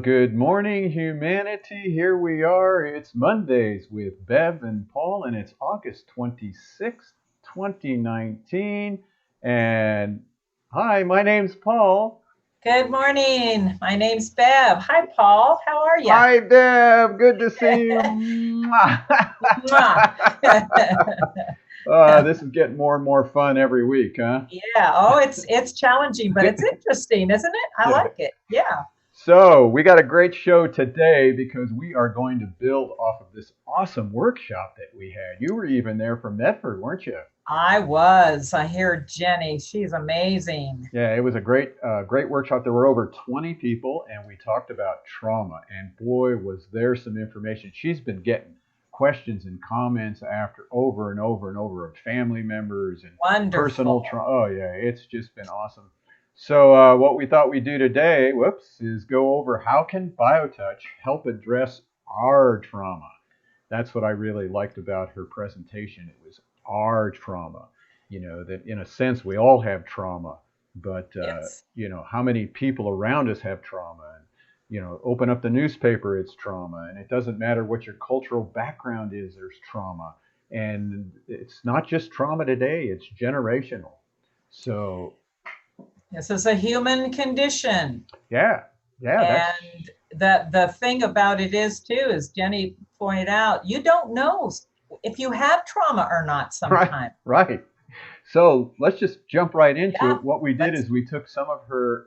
Good morning, humanity. Here we are. It's Mondays with Bev and Paul, and it's August 26th, 2019. And hi, my name's Paul. Good morning. My name's Bev. Hi, Paul. How are you? Hi, Bev. Good to see you. This is getting more and more fun every week, huh? Yeah. Oh, it's challenging, but it's interesting, isn't it? I Yeah. like it. Yeah. So, we got a great show today because we are going to build off of this awesome workshop that we had. You were even there from Medford, weren't you? I was. I hear Jenny. She's amazing. Yeah, it was a great workshop. There were over 20 people, and we talked about trauma. And boy, was there some information. She's been getting questions and comments after over and over and over of family members and personal Wonderful. trauma. Oh yeah, it's just been awesome. So what we thought we'd do today, is go over how can BioTouch help address our trauma. That's what I really liked about her presentation. It was our trauma. That in a sense we all have trauma, but Yes. how many people around us have trauma? And open up the newspaper, it's trauma, and it doesn't matter what your cultural background is. There's trauma, and it's not just trauma today; it's generational. So This is a human condition. yeah, yeah, that's And the thing about it is too, as Jenny pointed out, you don't know if you have trauma or not right, sometimes. right. So let's just jump right into Yeah. it. What we did Let's is we took some of her,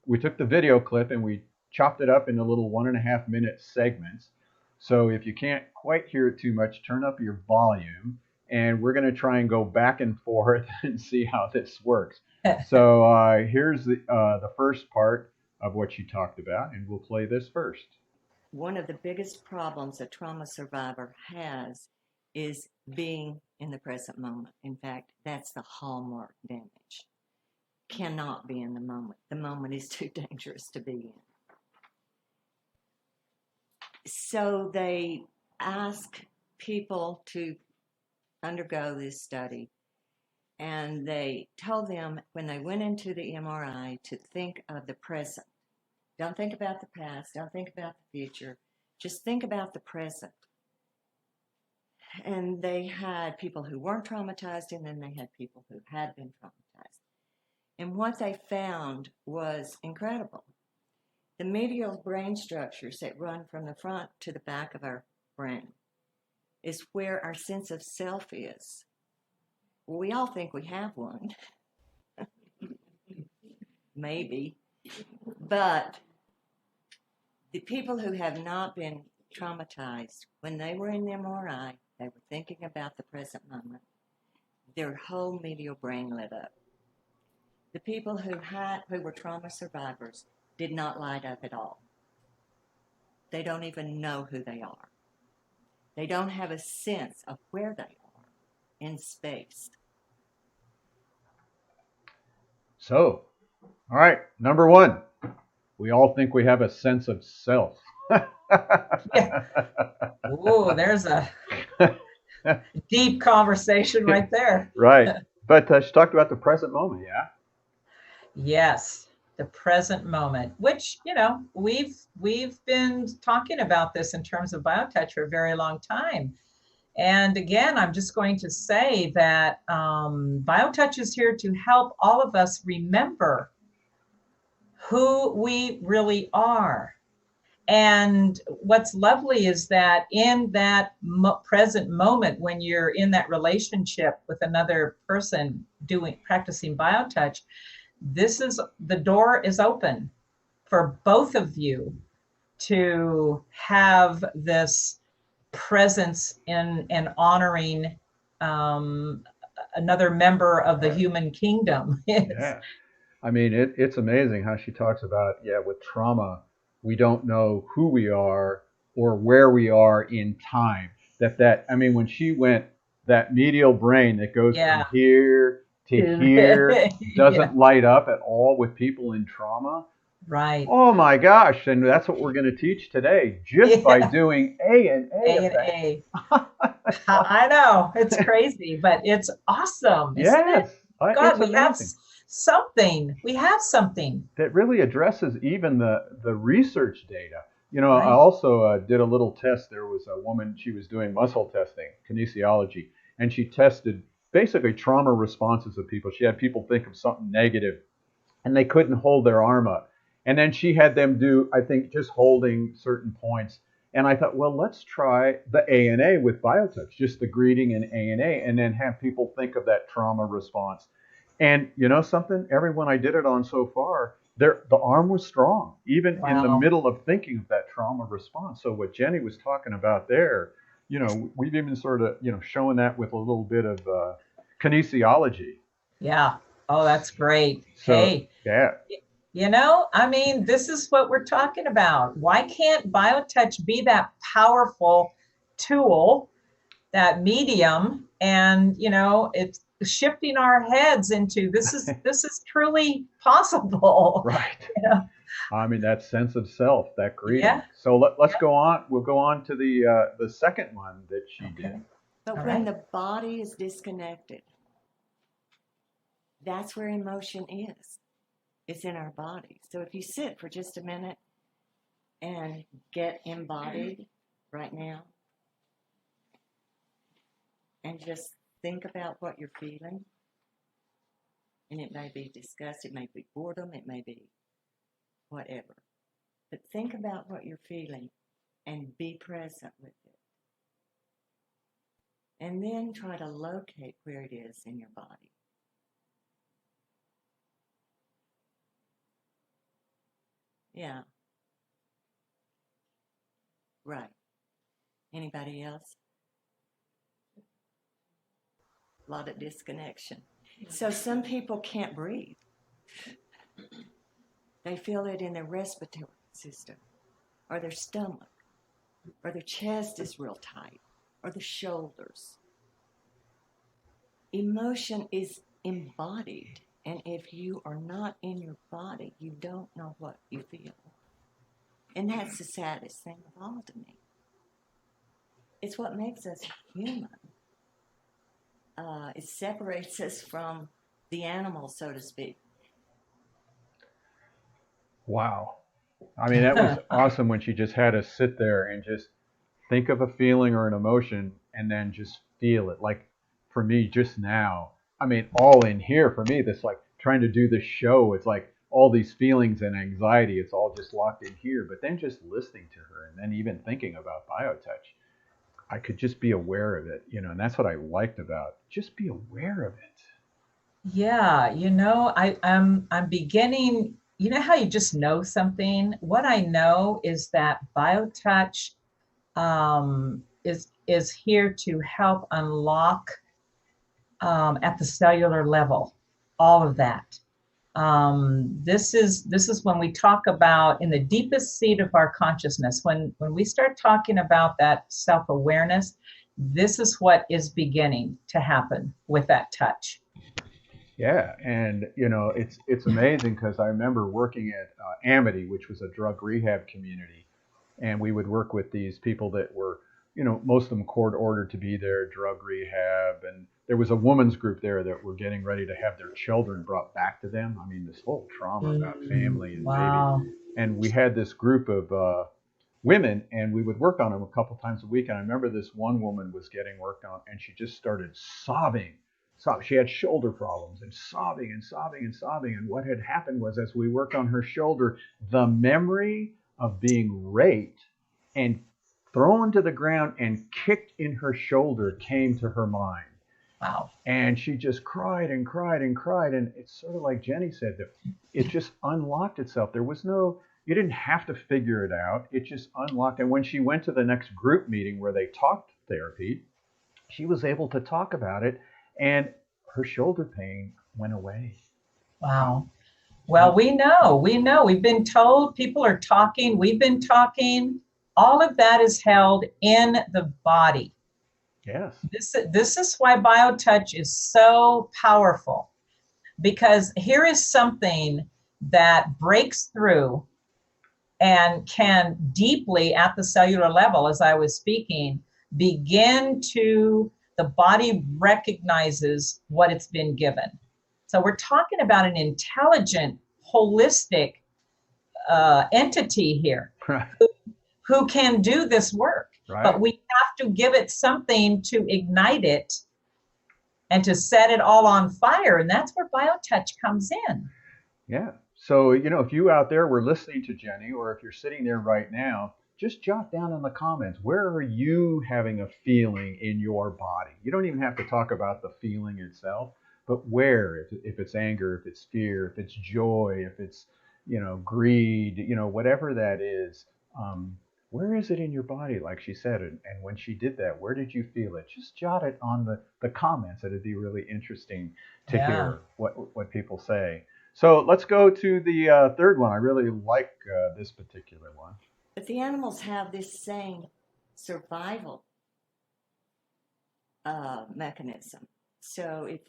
we took the video clip and we chopped it up into little 1.5 minute segments. So if you can't quite hear it too much, turn up your volume, and we're going to try and go back and forth and see how this works. So here's the first part of what you talked about, and we'll play this first. One of the biggest problems a trauma survivor has is being in the present moment. In fact, that's the hallmark damage. Cannot be in the moment. The moment is too dangerous to be in. So they ask people to undergo this study, and they told them when they went into the MRI to think of the present. Don't think about the past. Don't think about the future. Just think about the present. And they had people who weren't traumatized, and then they had people who had been traumatized. And what they found was incredible. The medial brain structures that run from the front to the back of our brain is where our sense of self is. Well, we all think we have one. Maybe. But the people who have not been traumatized, when they were in the MRI, they were thinking about the present moment. Their whole medial brain lit up. The people who were trauma survivors did not light up at all. They don't even know who they are. They don't have a sense of where they are in space. So, all right, number one, we all think we have a sense of self. Yeah. Oh, there's a deep conversation right there. Right. But she talked about the present moment, yeah? Yes, the present moment, which, we've been talking about this in terms of BioTouch for a very long time. And again, I'm just going to say that BioTouch is here to help all of us remember who we really are. And what's lovely is that in that present moment, when you're in that relationship with another person practicing BioTouch, the door is open for both of you to have this presence in and honoring another member of the human kingdom. Yeah. I mean, it's amazing how she talks about, with trauma, we don't know who we are or where we are in time. I mean, when she went, that medial brain that goes Yeah. from here to here doesn't light up at all with people in trauma. Right. Oh my gosh. And that's what we're going to teach today, just by doing A and A. I know, it's crazy, but it's awesome, isn't it? Yes. God, It's we have amazing. something. We have something. that really addresses even the research data. You know, I Right. also did a little test. There was a woman, she was doing muscle testing, kinesiology, and she tested basically trauma responses of people. She had people think of something negative and they couldn't hold their arm up. And then she had them do, I think, just holding certain points. And I thought, well, let's try the ANA with BioTouch, just the greeting and ANA, and then have people think of that trauma response. And you know something? Everyone I did it on so far, the arm was strong, even in the Wow. middle of thinking of that trauma response. So what Jenny was talking about there, you know, we've even sort of, you know, showing that with a little bit of kinesiology. Yeah. Oh, that's great. So Hey, yeah, I mean, this is what we're talking about. Why can't BioTouch be that powerful tool, that medium? And, it's shifting our heads into this is truly possible. right. Yeah. I mean, that sense of self, that greeting. Yeah. So let's go on. We'll go on to the second one that she did. Okay. But All when right. the body is disconnected, that's where emotion is. It's in our body. So if you sit for just a minute and get embodied right now and just think about what you're feeling, and it may be disgust, it may be boredom, it may be whatever. But think about what you're feeling and be present with it. And then try to locate where it is in your body. Yeah. Right. Anybody else? A lot of disconnection. So some people can't breathe. They feel it in their respiratory system, or their stomach, or their chest is real tight, or the shoulders. Emotion is embodied, and if you are not in your body, you don't know what you feel. And that's the saddest thing of all to me. It's what makes us human. It separates us from the animals, so to speak. Wow. I mean, that was awesome when she just had us sit there and just think of a feeling or an emotion and then just feel it. Like for me, just now, I mean, all in here for me, this like trying to do this show, it's like all these feelings and anxiety, it's all just locked in here. But then just listening to her and then even thinking about BioTouch, I could just be aware of it, you know, and that's what I liked about just be aware of it. Yeah, I'm beginning, how you just know something? What I know is that BioTouch is here to help unlock at the cellular level all of that. This is when we talk about in the deepest seat of our consciousness, when we start talking about that self-awareness, this is what is beginning to happen with that touch. Yeah, and you know it's amazing because I remember working at Amity, which was a drug rehab community, and we would work with these people that were, you know, most of them court ordered to be there, drug rehab, and there was a women's group there that were getting ready to have their children brought back to them. I mean, this whole trauma about family and baby, Wow. and we had this group of women, and we would work on them a couple times a week. And I remember this one woman was getting worked on, and she just started sobbing. She had shoulder problems and sobbing and sobbing and sobbing. And what had happened was, as we worked on her shoulder, the memory of being raped and thrown to the ground and kicked in her shoulder came to her mind. Wow. And she just cried and cried and cried. And it's sort of like Jenny said, that it just unlocked itself. There was no, you didn't have to figure it out. It just unlocked. And when she went to the next group meeting where they talked therapy, she was able to talk about it and her shoulder pain went away. Wow. Well, we know, we've been told, people are talking, we've been talking. All of that is held in the body. Yes. This is why BioTouch is so powerful, because here is something that breaks through and can deeply at the cellular level, as I was speaking, begin to, the body recognizes what it's been given. So we're talking about an intelligent, holistic entity here who can do this work. Right. But we have to give it something to ignite it and to set it all on fire. And that's where BioTouch comes in. Yeah. So, if you out there were listening to Genny, or if you're sitting there right now, just jot down in the comments, where are you having a feeling in your body? You don't even have to talk about the feeling itself, but where, if it's anger, if it's fear, if it's joy, if it's, greed, whatever that is, where is it in your body, like she said? And when she did that, where did you feel it? Just jot it on the comments. It'd be really interesting to hear what people say. So let's go to the third one. I really like this particular one. But the animals have this same survival mechanism. So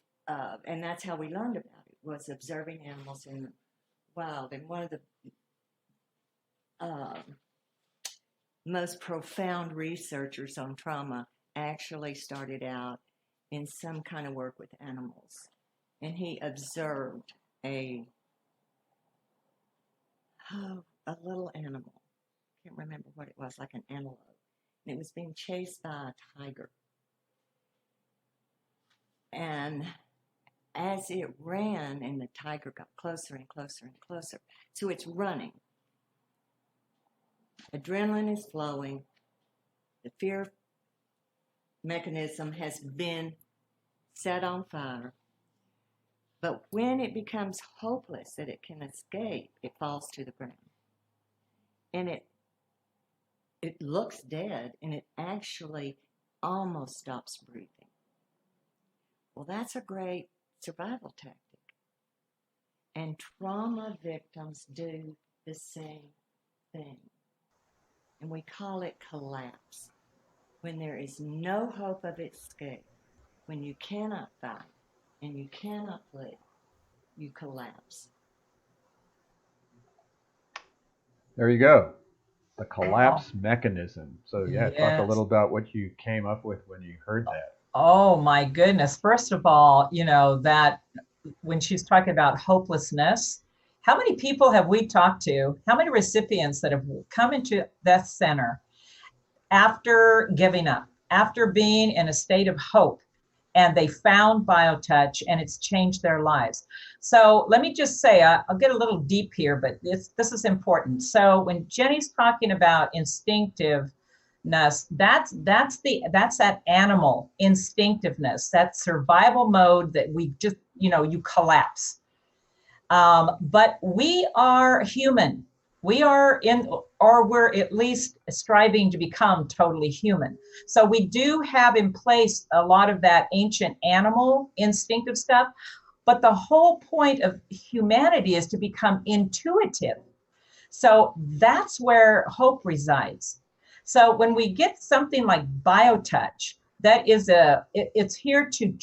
and that's how we learned about it, was observing animals in the wild. And one of the most profound researchers on trauma actually started out in some kind of work with animals. And he observed a little animal. I can't remember what it was, like an antelope. And it was being chased by a tiger. And as it ran, and the tiger got closer and closer and closer, so it's running. Adrenaline is flowing. The fear mechanism has been set on fire. But when it becomes hopeless that it can escape, it falls to the ground. And it looks dead, and it actually almost stops breathing. Well, that's a great survival tactic. And trauma victims do the same thing. And we call it collapse. When there is no hope of escape, when you cannot fight and you cannot flee, you collapse. There you go. The collapse mechanism. So talk a little about what you came up with when you heard that. Oh my goodness. First of all, that when she's talking about hopelessness, how many people have we talked to? How many recipients that have come into that center after giving up, after being in a state of hope, and they found BioTouch and it's changed their lives? So let me just say, I'll get a little deep here, but this is important. So when Genny's talking about instinctiveness, that's that animal instinctiveness, that survival mode that we just, you collapse. But we are human. We are or we're at least striving to become totally human. So we do have in place a lot of that ancient animal instinctive stuff, but the whole point of humanity is to become intuitive. So that's where hope resides. So when we get something like BioTouch, that is it's here to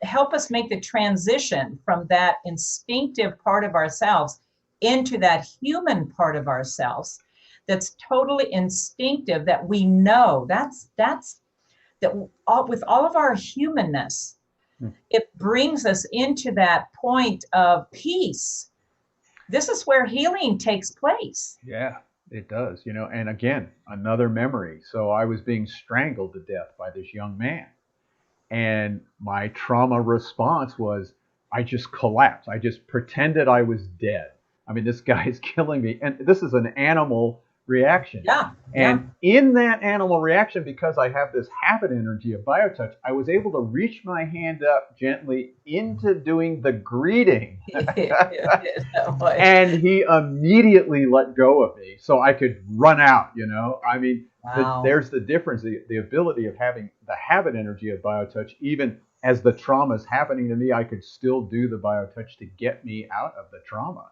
help us make the transition from that instinctive part of ourselves into that human part of ourselves that's totally instinctive, that we know with all of our humanness, it brings us into that point of peace. This is where healing takes place. Yeah, it does. And again, another memory. So I was being strangled to death by this young man. And my trauma response was, I just collapsed. I just pretended I was dead. I mean, this guy is killing me. And this is an animal reaction. Yeah. And in that animal reaction, because I have this habit energy of BioTouch, I was able to reach my hand up gently into doing the greeting. And he immediately let go of me so I could run out, I mean, wow. There's the difference, the ability of having the habit energy of BioTouch. Even as the trauma is happening to me, I could still do the BioTouch to get me out of the trauma.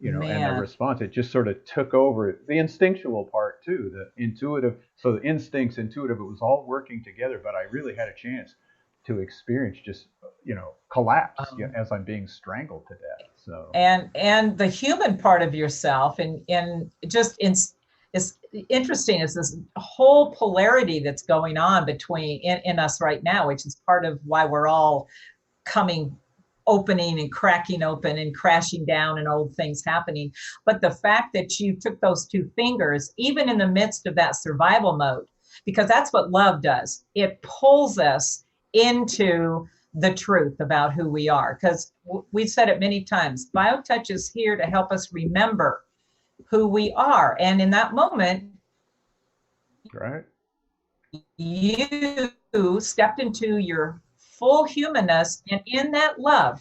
And the response, it just sort of took over the instinctual part too, the intuitive. So the instincts, intuitive, it was all working together, but I really had a chance to experience just, collapse as I'm being strangled to death. So and the human part of yourself, and it's interesting, is this whole polarity that's going on between in us right now, which is part of why we're all coming, opening and cracking open and crashing down and old things happening. But the fact that you took those two fingers, even in the midst of that survival mode, because that's what love does. It pulls us into the truth about who we are. Because we've said it many times, BioTouch is here to help us remember who we are. And in that moment, Right. you stepped into your full humanness, and in that love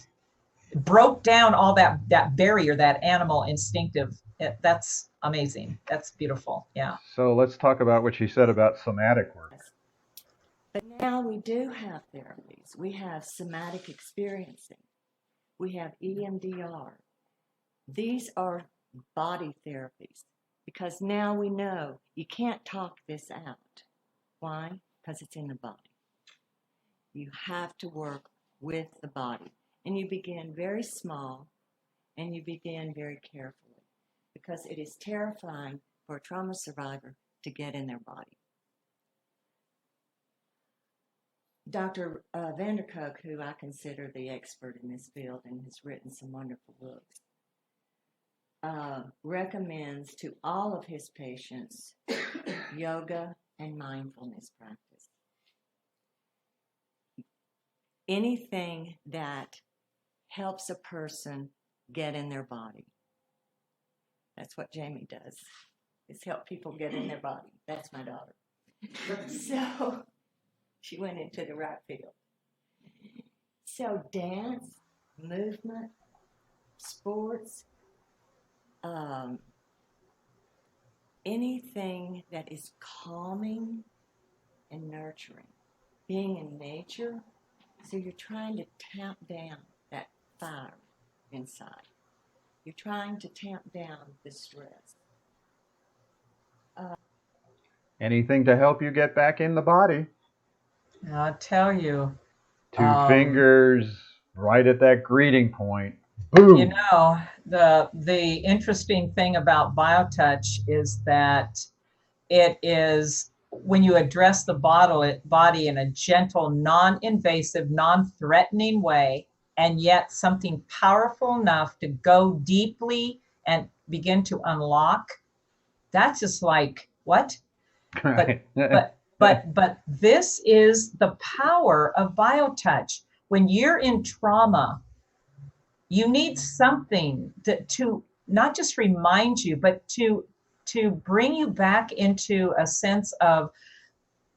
broke down all that barrier, that animal instinctive. That's amazing. That's beautiful. Yeah. So let's talk about what she said about somatic work. But now we do have therapies. We have somatic experiencing. We have EMDR. These are body therapies because now we know you can't talk this out. Why? Because it's in the body. You have to work with the body. And you begin very small and you begin very carefully because it is terrifying for a trauma survivor to get in their body. Dr. Vanderkook, who I consider the expert in this field and has written some wonderful books, recommends to all of his patients yoga and mindfulness practice. Anything that helps a person get in their body. That's what Jamie does, is help people get in their body. That's my daughter. So she went into the right field. So dance, movement, sports, anything that is calming and nurturing. Being in nature, so you're trying to tamp down that fire inside. You're trying to tamp down the stress. Anything to help you get back in the body. I'll tell you. Two fingers right at that greeting point. Boom. You know, the interesting thing about BioTouch is that it is, when you address the body in a gentle, non-invasive, non-threatening way, and yet something powerful enough to go deeply and begin to unlock, that's just like, what? But this is the power of BioTouch. When you're in trauma, you need something to not just remind you, but to bring you back into a sense of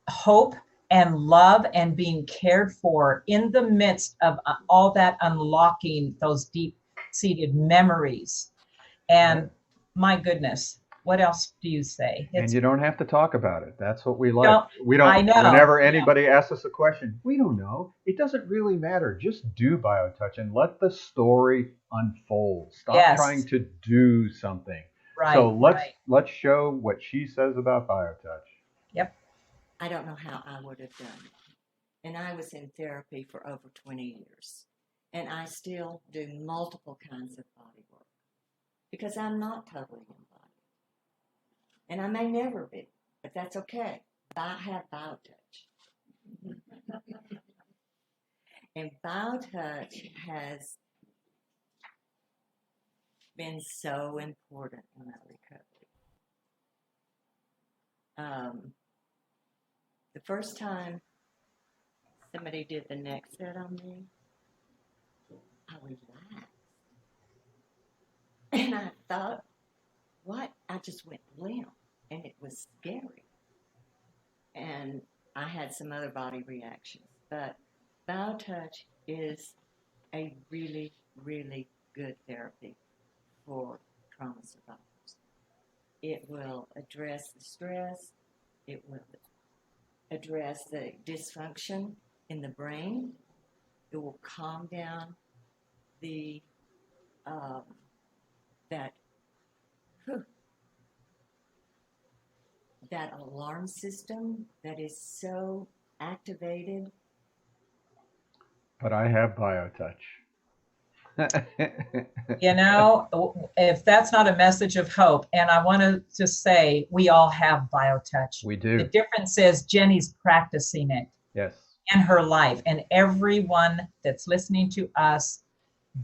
hope and love and being cared for in the midst of all that unlocking those deep-seated memories. And my goodness, what else do you say? And you don't have to talk about it. That's what we like. I know. Whenever anybody asks us a question, we don't know. It doesn't really matter. Just do BioTouch and let the story unfold. Stop trying to do something. Right. So let's show what she says about BioTouch. Yep. I don't know how I would have done it. And I was in therapy for over 20 years. And I still do multiple kinds of body work because I'm not totally embodied. And I may never be, but that's okay. I have BioTouch. And BioTouch has been so important in my recovery. The first time somebody did the neck set on me, I relaxed. And I thought, what? I just went limp. And it was scary. And I had some other body reactions. But BioTouch is a really, really good therapy for trauma survivors. It will address the stress. It will address the dysfunction in the brain. It will calm down the that alarm system that is so activated. But I have BioTouch. You know, if that's not a message of hope, and I want to just say we all have BioTouch. We do. The difference is Genny's practicing it. Yes. and her life. And everyone that's listening to us,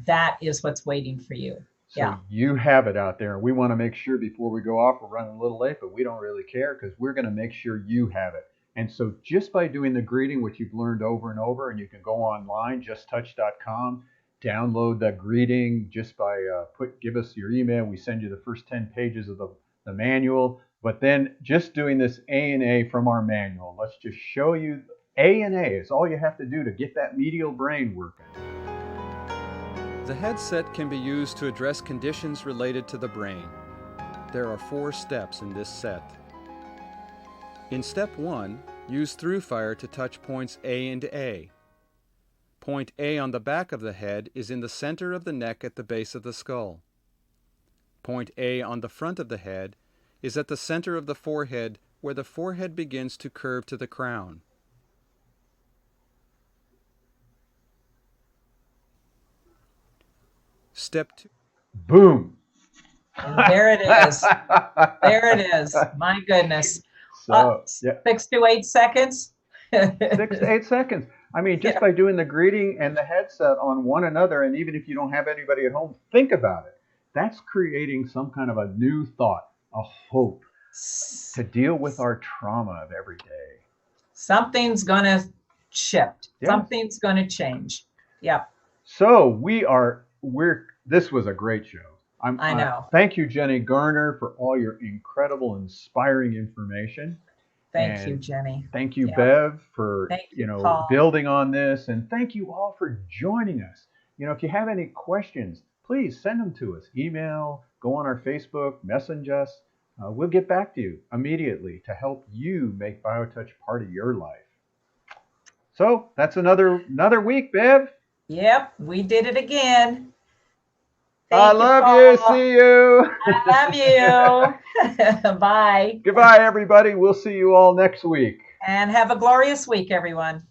that is what's waiting for you. So Yeah. you have it out there. We want to make sure before we go off, we're running a little late, but we don't really care because we're going to make sure you have it. And so just by doing the greeting, which you've learned over and over, and you can go online, justtouch.com, download the greeting just by give us your email. We send you the first 10 pages of the manual. But then just doing this A&A from our manual, let's just show you A&A is all you have to do to get that medial brain working. The headset can be used to address conditions related to the brain. There are 4 steps in this set. In step 1, use through-fire to touch points A and A. Point A on the back of the head is in the center of the neck at the base of the skull. Point A on the front of the head is at the center of the forehead where the forehead begins to curve to the crown. Step 2. Boom. And there it is. There it is. My goodness. So, yeah. 6 to 8 seconds. 6 to 8 seconds. I mean, just by doing the greeting and the headset on one another, and even if you don't have anybody at home, think about it. That's creating some kind of a new thought, a hope to deal with our trauma of every day. Something's going to shift. Yes. Something's going to change. Yep. So this was a great show. I know. Thank you, Genny Garner, for all your incredible, inspiring information. Thank you, Genny. Thank you, Bev, for Paul. building on this, and thank you all for joining us. If you have any questions, please send them to us. Email, go on our Facebook, message us. We'll get back to you immediately to help you make BioTouch part of your life. So that's another week, Bev. Yep, we did it again. I love you. See you. I love you. Bye. Goodbye, everybody. We'll see you all next week. And have a glorious week, everyone.